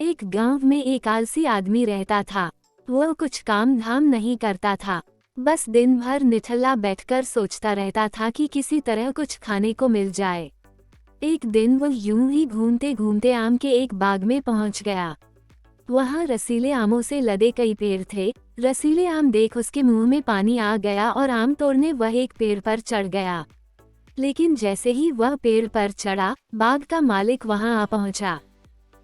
एक गांव में एक आलसी आदमी रहता था। वह कुछ काम धाम नहीं करता था, बस दिन भर निठल्ला बैठकर सोचता रहता था कि किसी तरह कुछ खाने को मिल जाए। एक दिन वह यूं ही घूमते घूमते आम के एक बाग में पहुंच गया। वहां रसीले आमों से लदे कई पेड़ थे। रसीले आम देख उसके मुंह में पानी आ गया और आम तोड़ने वह एक पेड़ पर चढ़ गया। लेकिन जैसे ही वह पेड़ पर चढ़ा, बाग का मालिक वहां आ पहुंचा।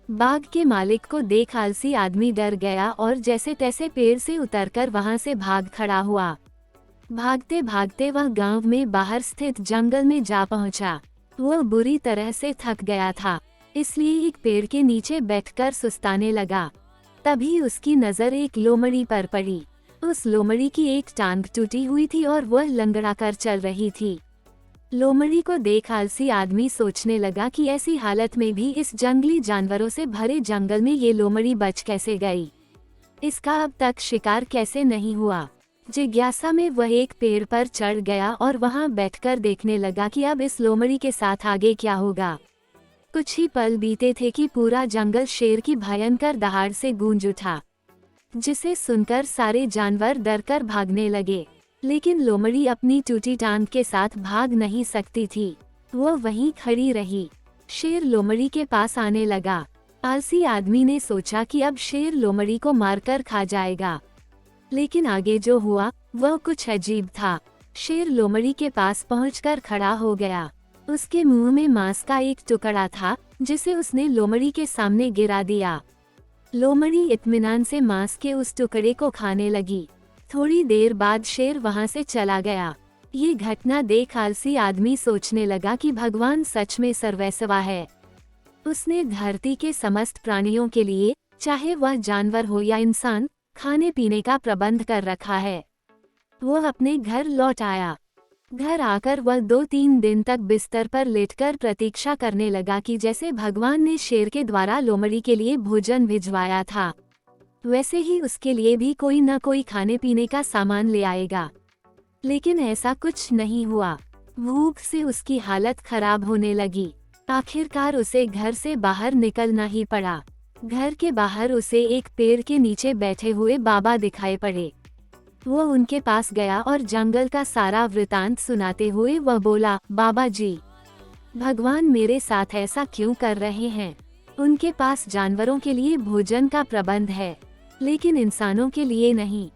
बाग के मालिक को देख आलसी आदमी डर गया और जैसे तैसे पेड़ से उतरकर वहां से भाग खड़ा हुआ। भागते भागते वह गांव में बाहर स्थित जंगल में जा पहुंचा। वह बुरी तरह से थक गया था, इसलिए एक पेड़ के नीचे बैठकर सुस्ताने लगा। तभी उसकी नजर एक लोमड़ी पर पड़ी। उस लोमड़ी की एक टांग टूटी हुई थी और वह लंगड़ाकर चल रही थी। लोमड़ी को देख आलसी आदमी सोचने लगा कि ऐसी हालत में भी इस जंगली जानवरों से भरे जंगल में ये लोमड़ी बच कैसे गई, इसका अब तक शिकार कैसे नहीं हुआ। जिज्ञासा में वह एक पेड़ पर चढ़ गया और वहां बैठकर देखने लगा कि अब इस लोमड़ी के साथ आगे क्या होगा। कुछ ही पल बीते थे कि पूरा जंगल शेर की भयंकर दहाड़ से गूंज उठा, जिसे सुनकर सारे जानवर डरकर भागने लगे। लेकिन लोमड़ी अपनी टूटी टांग के साथ भाग नहीं सकती थी, वह वहीं खड़ी रही। शेर लोमड़ी के पास आने लगा। आलसी आदमी ने सोचा कि अब शेर लोमड़ी को मारकर खा जाएगा, लेकिन आगे जो हुआ वह कुछ अजीब था। शेर लोमड़ी के पास पहुंचकर खड़ा हो गया। उसके मुंह में मांस का एक टुकड़ा था, जिसे उसने लोमड़ी के सामने गिरा दिया। लोमड़ी इत्मीनान से मांस के उस टुकड़े को खाने लगी। थोड़ी देर बाद शेर वहां से चला गया। ये घटना देख आलसी आदमी सोचने लगा कि भगवान सच में सर्वैसवा है। उसने धरती के समस्त प्राणियों के लिए, चाहे वह जानवर हो या इंसान, खाने पीने का प्रबंध कर रखा है। वह अपने घर लौट आया। घर आकर वह 2-3 दिन तक बिस्तर पर लेटकर प्रतीक्षा करने लगा कि जैसे भगवान ने शेर के द्वारा लोमड़ी के लिए भोजन भिजवाया था, वैसे ही उसके लिए भी कोई न कोई खाने पीने का सामान ले आएगा। लेकिन ऐसा कुछ नहीं हुआ। भूख से उसकी हालत खराब होने लगी। आखिरकार उसे घर से बाहर निकलना ही पड़ा। घर के बाहर उसे एक पेड़ के नीचे बैठे हुए बाबा दिखाई पड़े। वह उनके पास गया और जंगल का सारा वृतांत सुनाते हुए वह बोला, बाबा जी, भगवान मेरे साथ ऐसा क्यों कर रहे हैं? उनके पास जानवरों के लिए भोजन का प्रबंध है, लेकिन इंसानों के लिए नहीं।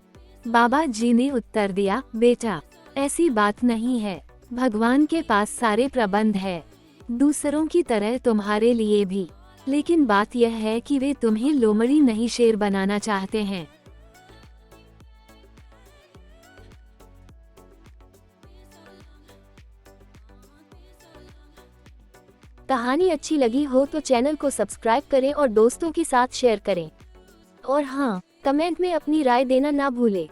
बाबा जी ने उत्तर दिया, बेटा, ऐसी बात नहीं है। भगवान के पास सारे प्रबंध है, दूसरों की तरह तुम्हारे लिए भी। लेकिन बात यह है कि वे तुम्हें लोमड़ी नहीं शेर बनाना चाहते हैं। कहानी अच्छी लगी हो तो चैनल को सब्सक्राइब करें और दोस्तों के साथ शेयर करें। और हाँ, कमेंट में अपनी राय देना ना भूलें।